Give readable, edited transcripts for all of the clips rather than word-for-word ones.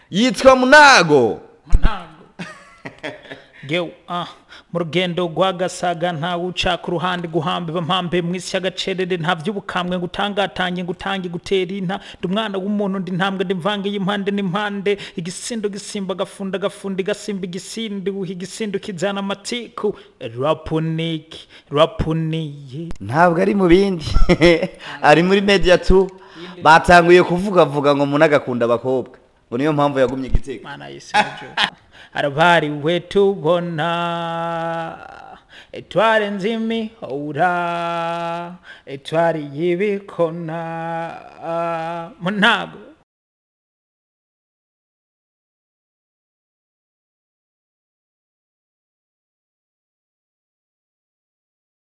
yitwa Munago. Geu mu rugendo rwagasaga nta wuca ku ruhande guhambe bampambe mwisi y'agacerere nta vy'ubukamwe ngutangatange ngutange gutera inta ndumwana w'umuntu ndi ntambwe ndimvange y'impande n'impande igisindo gisimba gafunda gafundi gasimba igisindi uhi igisindo kizana amatiku rapuniye Ntabwo ari mu bindi ari muri media tu batanguye kuvuga ngo Munago akunda abakobwa ngo niyo mpamvu yagumye Gitega. Mana yisejo arabari wetu bona etware nzimi ora etware yibikona Munago.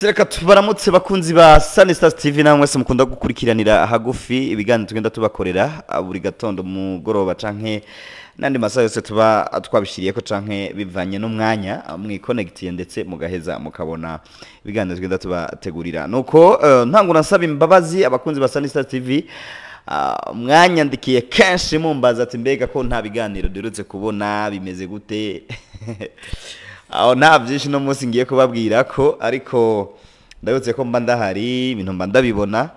Reka tubaramutse bakunzi ba Sunny Stars TV namwe se mukunda gukurikiranira hagufi ibiganiro tugenda tubakorera buri gatondo mu goroba canke nandi masaha yose tuba twabishiriye ko canke bivanye n'umwanya mwiconnectiye ndetse mugaheza mukabona ibiganiro tugenda tubategurira. Nuko ntangura nsaba imbabazi abakunzi ba Sunny Stars TV mwanya ndikiye kenshi mumbaza ati mbega ko nta biganiro dirutse kubona bimeze gute. Aho nta byinshi no munsi ngiye kubabwira ko ariko ndabutse ko mba ndahari ibintu mba ndabibona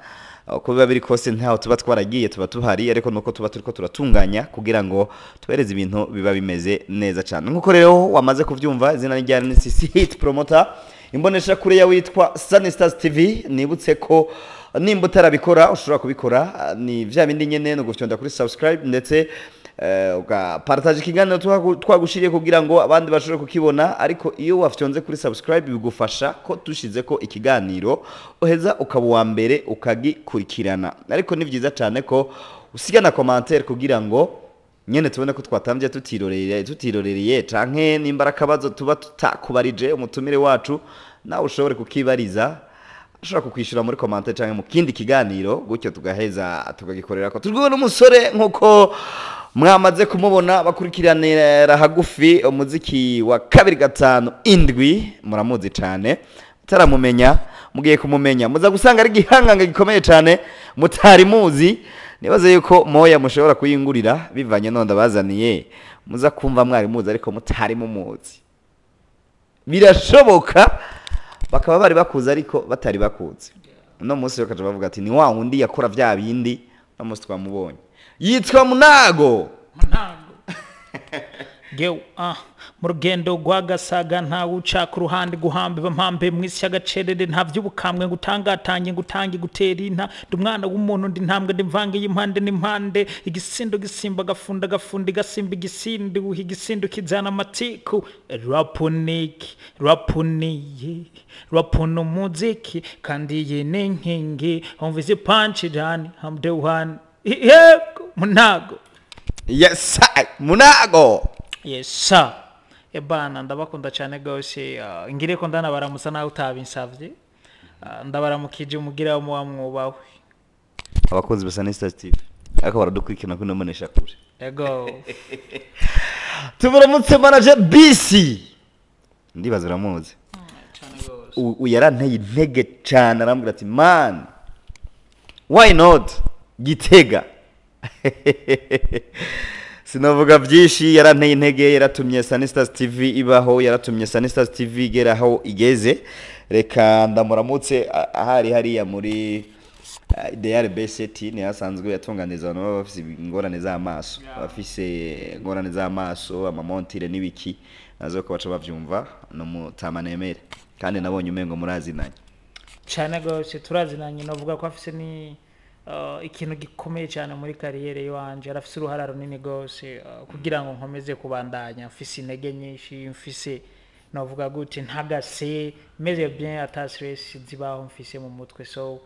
uko biba biri kose ntaho tuba twaragiye tuba tuhari ariko nuko tuba turiko turatunganya kugira ngo tubereze ibintu biba bimeze neza cyane. Nkuko rero wamaze kuvyumva izina rya NCC Hit Promoter imbonesha kure ya witwa Sunny Stars TV. Nibutse ko nimba utarabikora ushobora kubikora ni vya bindi nyene no gufyonda kuri subscribe ndetse ugapartage ikiganiro twagushiriye kugira ngo abandi bashobore kukibona. Ariko iyo wafyonze kuri subscribe bigufasha ko dushize ko ikiganiro uheza ukaba wa mbere ukagikurikirana. Ariko ni byiza cyane ko usigana commentaire kugira ngo nyene tubone ko twatambye tutirorereye canke nimbaraka bazo tuba tutakubarije umutumire wacu nawe ushobore kukibariza ushobora kukwishura muri commentaire canke mu kindi kiganiro gutyo tugaheza tukagikorera ko turwiwe n'umusore nkuko mwamaze kumubona bakurikiranira hagufi umuziki wa 2-5-7 muramuzi cyane taramumenya mugiye kumumenya muza gusanga ari gihanganga gikomeye cyane mutari muzi. Nibaze yuko moya mushobora kuyingurira bivanye nonda bazaniye muza kumva mwari muzi ariko mutari mumuzi birashoboka bakaba bari bakuza ariko batari bakuze. No munsi bakaje bavuga ati ni wa wundi yakora vya bindi no munsi twamubonye yitwa Munago. Geu mu rugendo rwagasaga nta wuca ku ruhande guhambe bampambe mwisi y'agacerere nta vy'ubukamwe ngutangatange ngutange gutera inta ndumwana w'umuntu ndi ntambwe ndimvange y'impande n'impande igisindo gisimba gafunda gafundi gasimba igisindi uhi igisindo kizana amatiku rapuniye muziki kandi yene nkingi umvise punch dani I'm the one. Munago. Yes sir, Munago. Yes sir. Ebana ndabakunda cyane gose ngire ko ndanabaramutsa nawe utabinsavye ndabaramukije umugira mu wamwubawe abakunzi ba Sunny Stars TV ariko baradukurikirana ko nomenesha kure ego tubaramutse manager BC ndibaza uramuzi cyane gose uyaranteye intege cyane arambwira ati man why not Gitega. Sinavuga byinshi yaranteye intege yaratumye Sunny Stars TV ibaho yaratumye Sunny Stars TV geraho igeze. Reka ndamuramutse ahari hariya muri Ideal BCT ni asanzwe yatunganiza abantu bafise ingorane z'amaso bafise ingorane z'amaso amamontire nibiki nazo ko baca bavyumva no mutamanemere kandi nabonye umengo murazinanye cyane gose turazinanye novuga ko afise ni ikintu gikomeye cyane muri kariyere yanje arafise uruhara runini gose kugira ngo nkomeze kubandanya mfise intege nyinshi mfise novuga gute ntagase meze bien ata stress zibaho mfise mu mutwe so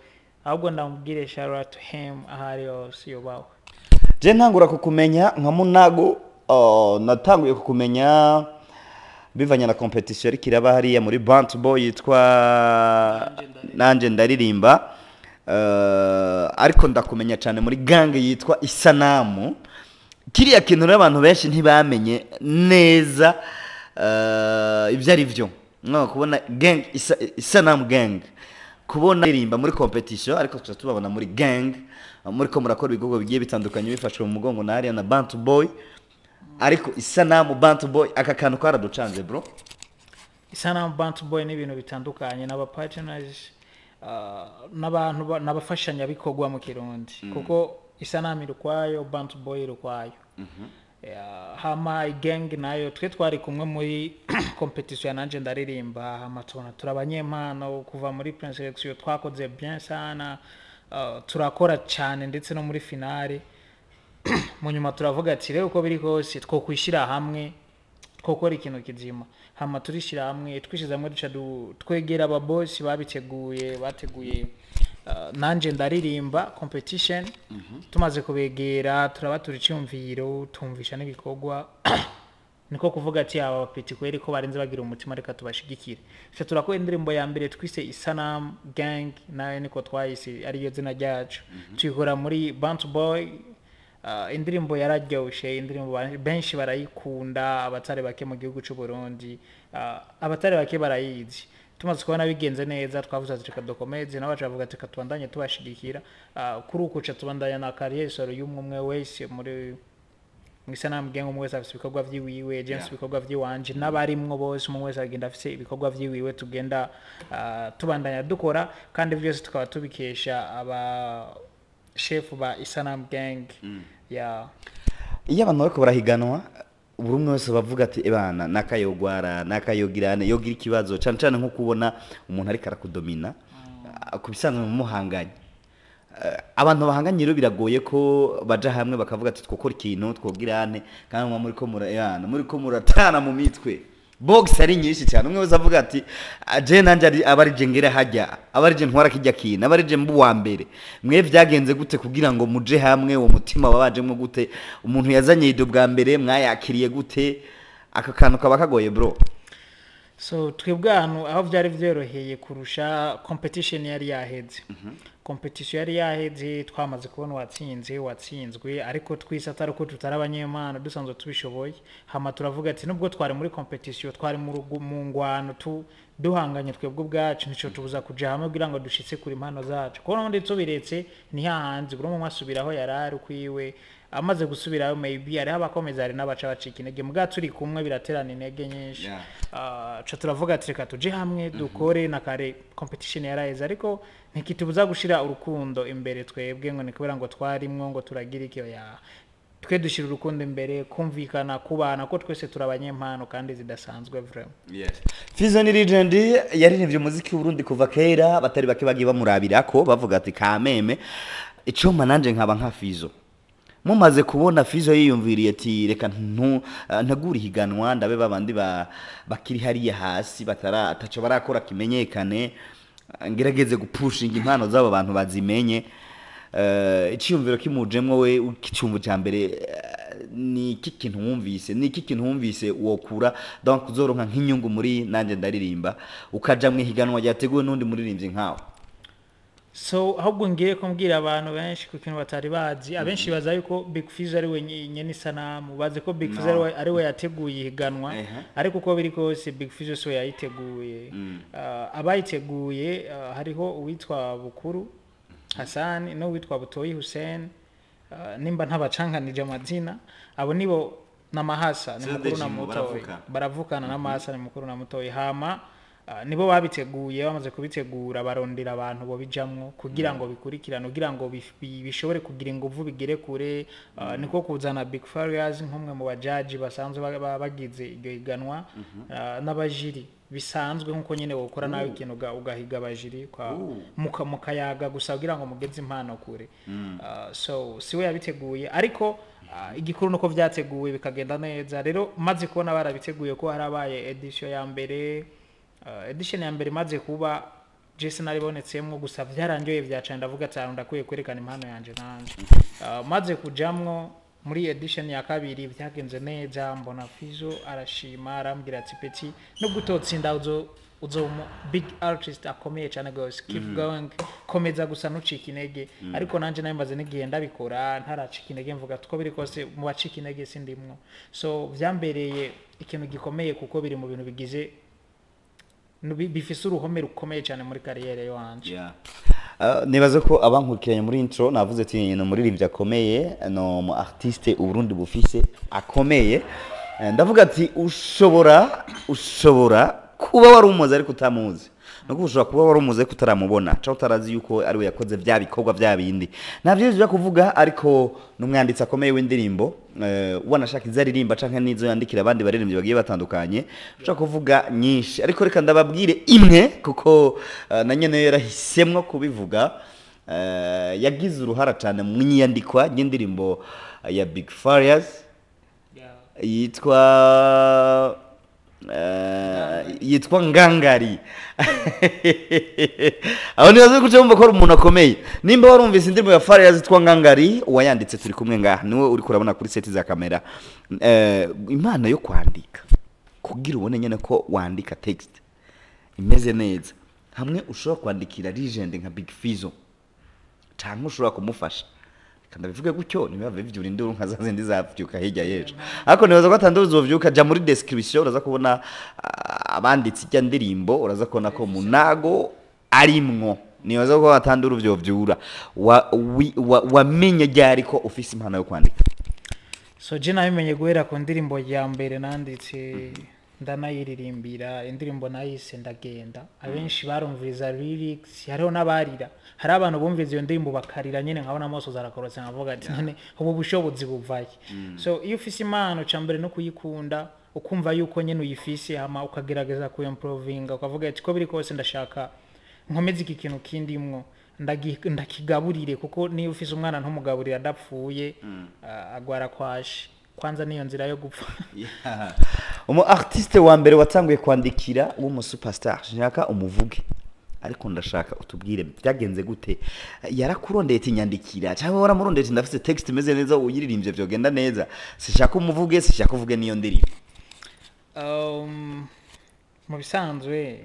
ahubwo ndamubwire shout out to him ahari yose yobaho. Je ntangura kukumenya nka Munago natanguye kukumenya bivanye na competition ariko iraba hariya muri Bant Boy yitwa nanje ndaririmba ariko ndakumenya cyane muri gang yitwa Isanamu. Kiriya kintu n'abantu benshi ntibamenye neza ibyo ari byo no kubona gang Isanamu gang kubona irimba muri competition ariko tubabona muri gang muri ko murakora ibigogo bigiye bitandukanye bifashwe mu mugongo na Ariana Bant Boy ariko isanamu Bantu Boy aka kantu karaducanze bro. Isanamu Bantu Boy ni ibintu bitandukanye n'aba partners n'abantu n'abafashanya bikorwa mu Kirundi kuko isanamu irukwayo Bantu Boy irukwayo. Hama gang nayo twe twari kumwe muri competition nanje ndaririmba hama turabanyempano kuva muri pre-selection twakoze bien sana turakora cyane ndetse no muri finale mu nyuma turavuga ati rero uko biri kose two kwishira hamwe twokora ikintu kizima hama turishira hamwe twishizamwe duca twegera aba boss babiteguye bateguye nanje ndaririmba competition tumaze kubegera turabatura icyumviro tumvisha n'ibikorwa niko kuvuga ati aba bapeti kweri ko barenze bagira umutima reka tubashigikire cyo turakora indirimbo ya mbere twise Isanam Gang nayo niko twayise ariyo zina ryacu tuyikora muri Bantu Boy. Indirimbo yararyoshe indirimbo benshi barayikunda abatari bake mu gihugu cy'u Burundi abatari bake barayizi tumaze kubona bigenze neza twavuze ati reka dokomeze nabaje bavuga ati katubandanye tubashigikira kuri uko cha tubandanya na career soro y'umwe wese muri Isanam Gang umwe wese afite ibikorwa vyiwiwe James ibikorwa vyiwanje n'abarimwo bose umwe wese agenda afite ibikorwa vyiwiwe tugenda tubandanya dukora kandi byose tukaba tubikesha aba chef ba Isanam Gang. Iyo abantu bariko barahiganwa buri umwe wese bavuga ati ebana nakayogwara nakayogirane yogira ikibazo cyane cyane nko kubona umuntu ari karakudomina kubisanzwe mu muhanganye abantu bahanganye rero biragoye ko baja hamwe bakavuga ati twokora ikintu twogirane kandi muri ko muratana mu mitwe box ari nyinshi cyane umwe wese avuga ati je nanje abari jengera hajya abari je ntwara kijya kina abari je mbu wa mbere mwe vyagenze gute kugira ngo muje hamwe uwo mutima wabajemwe gute umuntu yazanye ido bwa mbere mwayakiriye gute aka kantu kaba kagoye bro. So twebwanu aho byari byoroheye kurusha competition yari yaheze competition yari yaheze twamaze kubona watsinzwe ariko twise atari ko tutarabanyemana dusanzwe tubishoboye hama turavuga ati nubwo twari muri competition twari mu ngwano duhanganye twebwe ubwacu nico tubuza kuja hamwe kugira ngo dushitse kuri impano zacu ko n'undi tubiretse ni hahanze guro mu masubiraho yarari kwiwe amaze gusubirayo maybe ari abakomeza ari n'abaca bacika intege mbwa turi kumwe biraterana intege nyinshi cha turavuga ati reka tuje hamwe dukore na kare competition yaraheze ariko ntikitubuza gushira urukundo imbere twebwe ngo nikubera ngo twarimwo ngo turagira icyo twe dushira urukundo imbere kumvikana kubana ko twese turabanyempano kandi zidasanzwe vraiment. Fizo ni legend yaririmbye umuziki w'Urundi kuva kera batari bake bagiye bamurabirako bavuga ati kameme ico mananje nkaba nka Fizo mumaze kubona Fizo yiyumviriye ati reka ntagura higanwa ndabe babandi bakiri hariya hasi ataco barakora kimenyekane ngerageze gupushinga impano zabo bantu bazimenye icyumviro kimujemwe we ukicumvu cya mbere ni iki kintu wumvise wokura donc uzoronka nk'inyungu muri nanje ndaririmba ukaja mu higanwa ryateguwe n'undi muririmbyi nkawe. So ahubwo ngiye kumbwira abantu benshi ku kintu batari bazi abenshi baza yuko Big Fizzo ari we nyene Isanamu baze ko Big Fizzo ari we yateguye higanwa ariko uko biri kose Big Fizzo so yayiteguye abayiteguye hariho uwitwa Bukuru Hassan no witwa Butoyi Hussein nimba ntabacanganije amazina abo nibo namahasa ni mukuru na mutoyi baravukana namahasa ni mukuru na mutoyi hama nibo babiteguye bamaze kubitegura barondera abantu bo bijamwo kugira ngo bikurikirane kugira ngo bishobore kugira inguvu bigere kure niko kuzana Big Farious nk'umwe mu bajaji basanzwe bagize iryo higanwa n'abajiri bisanzwe nkuko nyene wokora nawe ikintu ugahiga abajiri kwa mukayaga gusa kugira ngo mugeze impano kure so siwe yabiteguye ariko igikuru nuko vyateguye bikagenda neza rero maze kubona barabiteguye ko harabaye edition ya mbere maze kuba Jesse naribonetsemwe gusa vyaranjoye vyaca ndavuga cyane ndakwiye kwerekana impano yanje nanje maze kujamwo muri edition ya kabiri vyagenze neza mbona Fizo arashima arambwira ati peti no gutotsinda uzo big artist akomeye cyane gose keep going komeza gusa nucika intege ariko nanje nabimaze n'igihe ndabikora ntaracika intege mvuga tuko biri kose mu bacika intege sindimwo so vyambereye ikintu gikomeye kuko biri mu bintu bigize bifise uruhome rukomeye cyane muri kariyere yanje. nibaze ko abankurikiranye muri intro navuze ati no muririmbyi akomeye no mu artiste uburundi bufise akomeye ndavuga ati ushobora kuba wari umuzi ariko utamuzi nuko ushobora kuba wari umuzi ariko utaramubona cyangwa utarazi yuko ari we yakoze bya bikorwa bya bindi navyo byo kuvuga ariko numwanditsi akomeye w'indirimbo wanashaka izaririmba canke nizo yandikira abandi baririmbyi bagiye batandukanye ushaka kuvuga nyinshi ariko reka ndababwire imwe kuko na nyene yarahisemwe kubivuga yagize uruhara cyane mu nyandikwa y'indirimbo ya Big Farious yitwa Ngangari aho nibaze kuca mumva ko ari umuntu akomeye nimba warumvise indirimbo ya Farious yitwa Ngangari uwayanditse turi kumwe ngaha niwe uri kurabona kuri seti za kamera impano yo kwandika kugira ubone nyene ko wandika text imeze neza hamwe ushobora kwandikira legend nka Big Fizzo cyangwa ushobora kumufasha kandi bivuge gutyo niba bivyura induru nka zazindi zavyuka hirya yejo ariko nibaza ko atanduzo zovyuka ja muri description uraza kubona abanditsi cya ndirimbo uraza kubona ko Munago arimwo nibaza ko atanduru vyovyura wamenye ryari ko ufise impano yo kwandika so je nabimenye guhera ku ndirimbo ya mbere nanditse ndanayiririmbira indirimbo nayise ndagenda abenshi barumviriza lyrics hariho nabarira hari abantu bumviza iyo ndirimbo bakarira nyene nkabona amaso zarakorotse nkavuga ati none ubu bushobozi buvaye so iyo ufise impano cyambere no kuyikunda ukumva yuko nyene uyifise hama ukagerageza ku improvinga ukavuga ati ko biri kose ndashaka nkomeze iki kintu kindimwo ndakigaburire kuko niyo ufise umwana ntumugaburira adapfuye agwara kwashi kwanza niyo nzira yo gupfa umu artiste wa mbere watanguye kwandikira umu superstar nshaka umuvuge ariko ndashaka utubwire byagenze gute yarakurondeye tinyandikira cyangwa waramurondeye ndafite text imeze neza uyiririmbye byogenda neza sishaka umuvuge sishaka uvuge niyo ndirimbo mu bisanzwe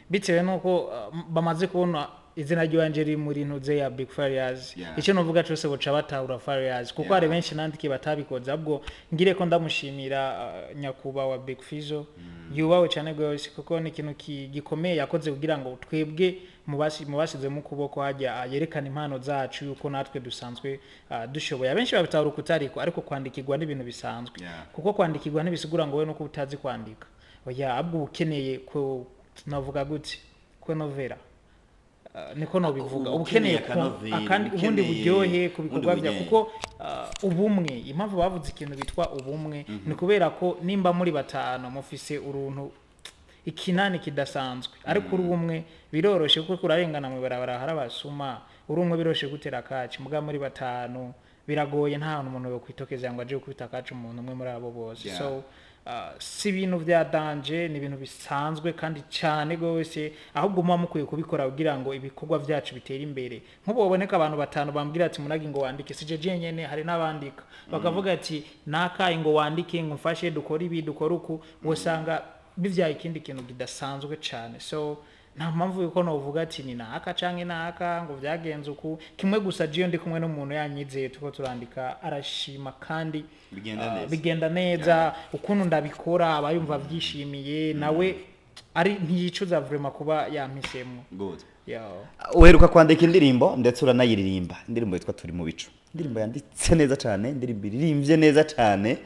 bitewe nuko bamaze kubona izina ryanje riri muri ntuze ya Big Farious icyo novuga cyose boca batahura Farious kuko ari benshi nandiki batabikoze abwo ngire ko ndamushimira nyakuba wa Big Fizzo yubawe cyane gose kuko ni ikintu gikomeye yakoze kugira ngo twebwe mubasize mu kuboko hajya yerekana impano zacu yuko natwe dusanzwe dushoboye abenshi babitahura kutariko ariko kwandikirwa n'ibintu bisanzwe kuko kwandikirwa ntibisigura ngo we nuko utazi kwandika oya abwo ukeneye ko navuga gute ko novela niko no bivuga ubukeneye akandi ubundi buryohe kubikorwa bya kuko ubumwe impamvu bavuze ikintu bitwa ubumwe ni kubera ko nimba muri batano mufise uruntu ikinani kidasanzwe ariko urumwe biroroshe kuko kurarengana mu barabara harabasuma urumwe biroshe gutera kaci muga muri batano biragoye nta umuntu yo kwitokeza ngo aje kubita kaci umuntu umwe muri abo bose so si ibintu bya danger ni ibintu bisanzwe kandi cyane gose ahubwo muba mukwiye kubikora kugira ngo ibikorwa byacu bitera imbere nk'ubu baboneka abantu batanu bambwira ati Munagi ngo wandike sije jenyene hari n'abandika bakavuga ati nakaye ngo wandike ngufashe dukora ibi dukora uku wosanga bivyaye ikindi kintu kidasanzwe cyane so nta mpamvu yuko novuga ati ni naka canke naka ngo vyagenze uku kimwe gusa jiyo ndi kumwe n'umuntu yanyizeye tuko turandika arashima kandi bigenda neza ukuntu ndabikora abayumva byishimiye nawe ari ntiyicuza vraiment kuba yampisemo good uheruka kwandika indirimbo ndetse uranayiririmba indirimbo yitwa turi mu bicu indirimbo yanditse neza cyane indirimbo iririmbye neza cyane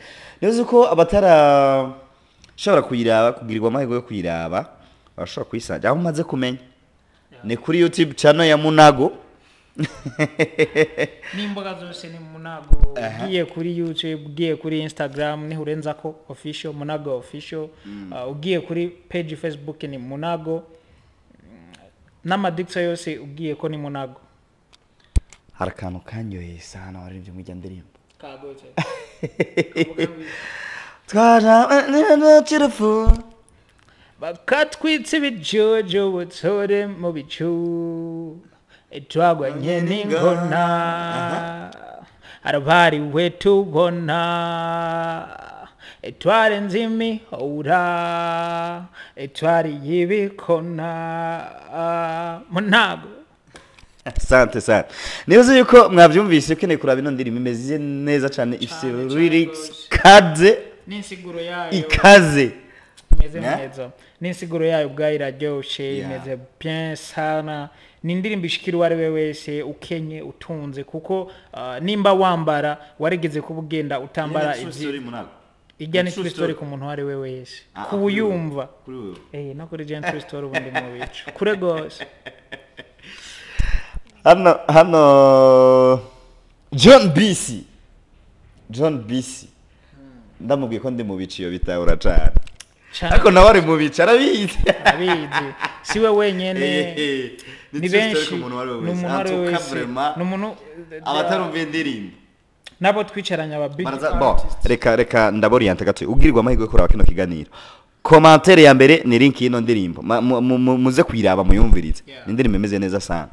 nizo ko abatara shobora kuyiraba kugirirwa amahirwe yo kuyiraba bashobora kuyisanga aho umaze kumenya ni kuri YouTube channel ya Munago nimboga zose ni Munago ugiye kuri YouTube ugiye kuri Instagram ni hurenza ko official Munago official ugiye kuri page Facebook ni Munago n'amadicture yose ugiye ko ni Munago harakantu kanyoye sana warivye mu ndirimbo kagoje twara chirafu bakatwitse ibijojo butore mu bicu etwagwa nyene ngona arabari wetu bona etware nzimi ora etwari yibikona Munago Asante sana. Nibaze yuko mwavyumvise ukeneye kuraba ino ndirimbo imeze neza cyane ifite lyrics kaze n'insiguro yayo ikaze imeze neza n'insiguro yayo bwa iraryoshe imeze bien sana ni indirimbo ishikira uwo ari we wese ukenye utunze kuko nimba wambara warigeze kuba ugenda utambara ijya ni true story ku muntu uwo ari we wese kuwuyumva no kuri Gen true story ubundi mu bicu kure gose hano John BC ndamubwiye ko ndi mu biciyo bitahura cyane ariko nawe ari mu bici arabizi siwe wenyene ni benshi n'umuntu ari wese n'umuntu abatarumva indirimbo nabo twicaranya ababig reka ndaboriente gato ubwirwa amahirwe yo kuraba kino kiganiro commentaire ya mbere ni link y'ino ndirimbo muze kwiraba muyumvirize indirimbo imeze neza sana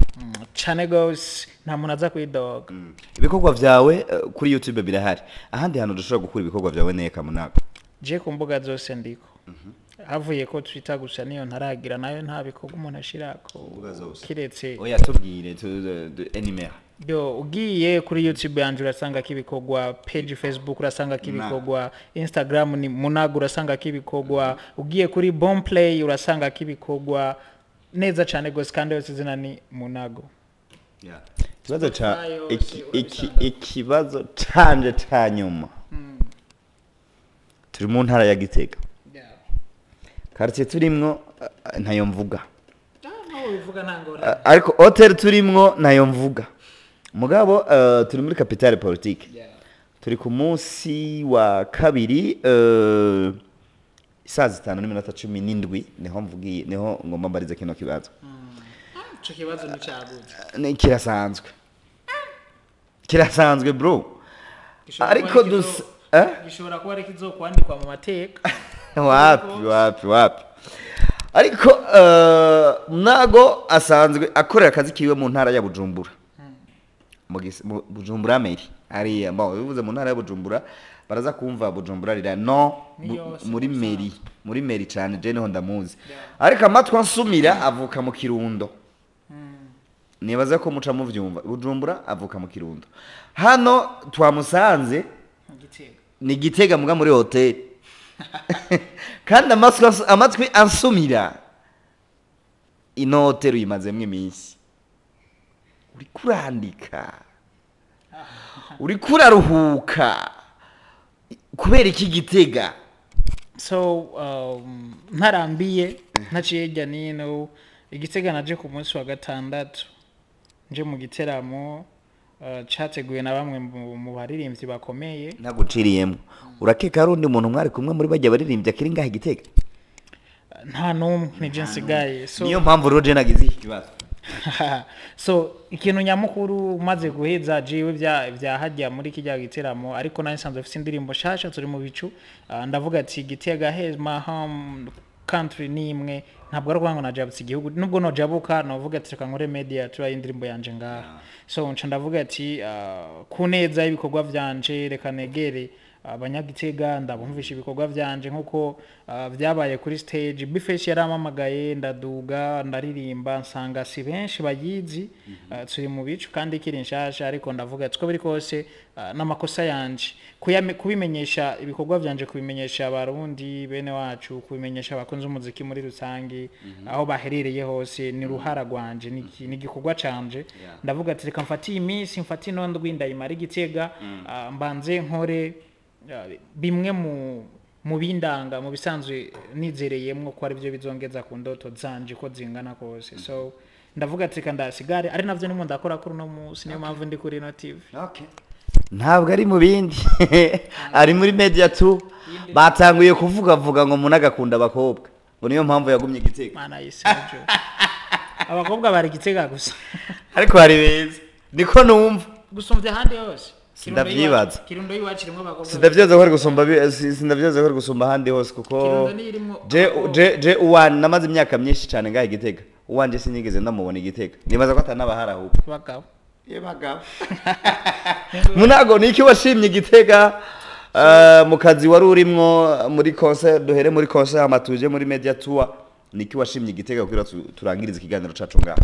cyane gose nta muntu aza kwidoga ibikorwa vyawe kuri YouTube birahari ahandi hano dushobora gukura ibikorwa vyawe neka Munago je ku mbuga zose ndiko havuye ko twita gusa niyo ntaragira nayo nta bikorwa umuntu ashirako kiretse oya tubwire enimera yo ugiye kuri YouTube yanje urasanga kibikorwa page Facebook urasanga kibikorwa Instagram ni Munago urasanga kibikorwa ugiye kuri Bonplay urasanga kibikorwa neza cyane gose kandi yose zina ni Munago ikibazo canje cyanyuma turi mu ntara ya Gitega quartier turimwo ntayo mvuga ariko hotel turimwo nayo mvuga mugabo turi muri capitale politique turi ku munsi wa kabiri saa 5:17 niho mvugiye niho ngomba mbarize kino kibazo ico kibazo ni cyagutse ni kirasanzwe bro ariko gishobora kuba ari kizokwandikwa mu mateka wapi ariko Munago asanzwe akorera akazi kiwe mu ntara ya Bujumbura Bujumbura meri ari bivuze mu ntara ya Bujumbura baraza kumva Bujumbura rira muri meri cyane je niho ndamuzi ariko amatwa nsumira avuka mu Kirundo nibaza ko muca muvyumva Bujumbura avuka mu Kirundo hano twamusanze ni Gitega muga muri hotel kandi amatwi ansumira ino hotel uyimazemwe iminsi uri kurandika uri kuraruhuka kubera iki Gitega so ntarambiye ntaciye jya nino Igitega naje ku munsi wa gatandatu nje mu giteramo cyateguye na bamwe mu baririmbyi bakomeye naguciriyemo urakeka ari undi muntu mwari kumwe muri bajya baririmbye akiri ngahe Gitega nta numwe ni jensi gaye so niyo mpamvu roje nagize iki kibazo so ikintu nyamukuru umaze guheza jiwe bya hajya muri kijya giteramo ariko nani sanzwe afite indirimbo shasha turi mu bicu ndavuga ati Gitega has my home country nimwe ntabwo ari kwango najabutse igihugu nubwo no jabuka novuga ati reka nkore media turi indirimbo yanje ngaha so nca ndavuga ati kuneza ibikorwa vyanje reka negere abanyagitega ndabumvisha ibikorwa vyanje nkuko byabaye kuri stage bifeshi yaramamagaye ndaduga ndaririmba nsanga si benshi bayizi turi mu bicu kandi kiri nshasha ariko ndavuga tsko biri kose namakosa yanje kubimenyesha ibikorwa vyanje kubimenyesha abarundi bene wacu kubimenyesha abakunze umuziki muri rusangi aho baherereye hose ni ruhara rwanje ni gikorwa canje ndavuga ati reka mfatiye iminsi mfatiye nondwi ndayimara Igitega mbanze nkore bimwe mu bindanga mu bisanzwe nizereyemwo ko ari byo bizongeza ku ndoto zanje ko zingana kose so ndavuga ati kandasigare ari navyo nimwe ndakora kuri no munsi niyo mpamvu ndi kuri no TV ntabwo ari mu bindi ari muri media tu batanguye kuvuga ngo Munago akunda abakobwa ngo niyo mpamvu yagumye Gitega mana yisejo abakobwa bari Gitega gusa ariko hari beza niko numva gusumvya handi hose sindavyibaza Kirundo yiwacu rimwe abakobwa sindavyibaza ko gusumba handi hose kuko je uwan namaze imyaka myinshi cyane ngahe Gitega uwanje sinigeze ndamubona Gitega nibaza ko atanabahara ahubwo bagabo Munago niki washimye Gitega mu kazi wari urimwo muri concert duhere muri concert amatuje muri media tour niki washimye Gitega kugira turangiriza ikiganiro cacu ngaha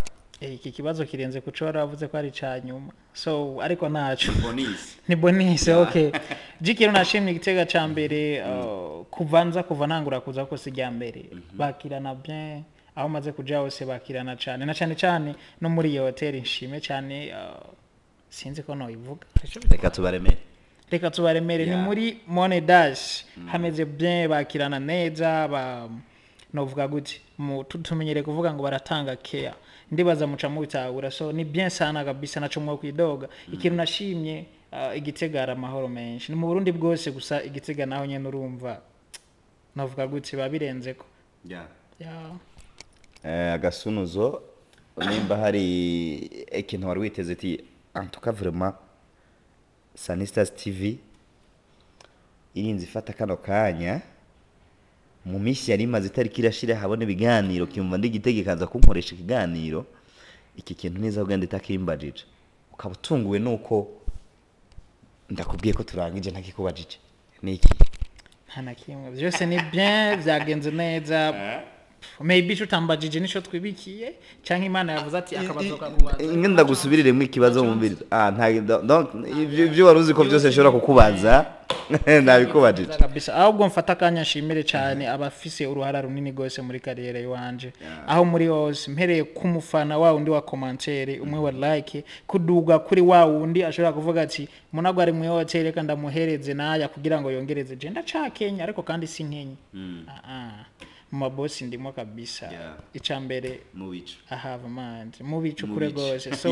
iki kibazo kirenze kuco waravuze ko ari canyuma so ariko naco bonus ni bonise okay jikiro nashimye igitega ca mbere kuva nangura kuza ko sijya mbere bakirana bien aho maze kuja hose bakirana cyane na cyane no muri iyo hotel nshime cyane sinzi ko no ivuga reka tubaremere ni muri Money Dash hameze bien bakirana neza novuga gute tumenyere kuvuga ngo baratanga care ndibaza muca mu bitahura so ni bien sana kabisa naco mwo kwidoga ikintu nashimye igitegara amahoro menshi ni mu Burundi bwose gusa igitega naho nyene urumva novuga gute babirenzeko agasunuzo nimba hari ikintu wari witeze ati en tout cas vraiment Sanistas TV irinzi fata kano kanya mu misi yari maze itariki irashira habone biganiro kimva ndigitegekaza kunkoresha ikiganiro iki kintu neza uganda itakimbajije ukabutunguwe nuko ndakubwiye ko turangije ntakikubajije niki hana kimwe byose ni bien byagenze neza maybe tutambajije nico twibikiye canke Imana yavuze ati akabazoka kubaza ngenda gusubirire mu ikibazo mu mbiri donc ivyo waruzi ko byose shobora kukubaza nabikubajije kabisa ahubwo mfata kanya nshimire cyane abafise uruhara runini gose muri kariyere yanje aho muri hose mpereye kumufana wa undi wa commentaire umwe wa like kuduga kuri wa undi ashobora kuvuga ati Munago ari mu hotel reka ndamuhereze naya kugira ngo yongereze je ndacakenya ariko kandi si nkenye mabosi ndimo kabisa icambere mubicu ahava manje mubicu kure gose so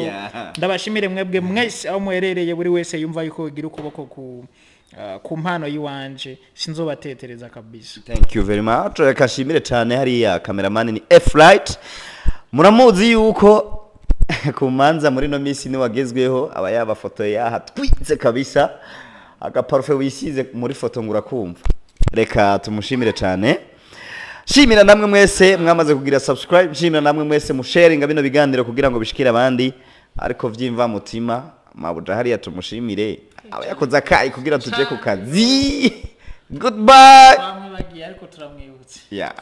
ndabashimire mwebwe mwese aho muherereye buri wese yumva yuko ugira ukuboko ku mpano yiwanje sinzobatetereza kabisa thank you very much kashimire cyane hari ya cameraman ni F-Light muramuzi yuko kumanza muri no misi ni wagezweho aba yaba foto ya twitse kabisa agaparfait wisize muri foto ngura kumva reka tumushimire cyane shimira namwe mwese mwamaze kugira subscribe shimira namwe mwese mu sharing bino biganiro kugira ngo bishikire abandi ariko vyimva mutima mabuja hariya tumushimire aba yakoze akayi kugira tuje ku kazi goodbye bamwe bagiye ariko turamwibutse yeah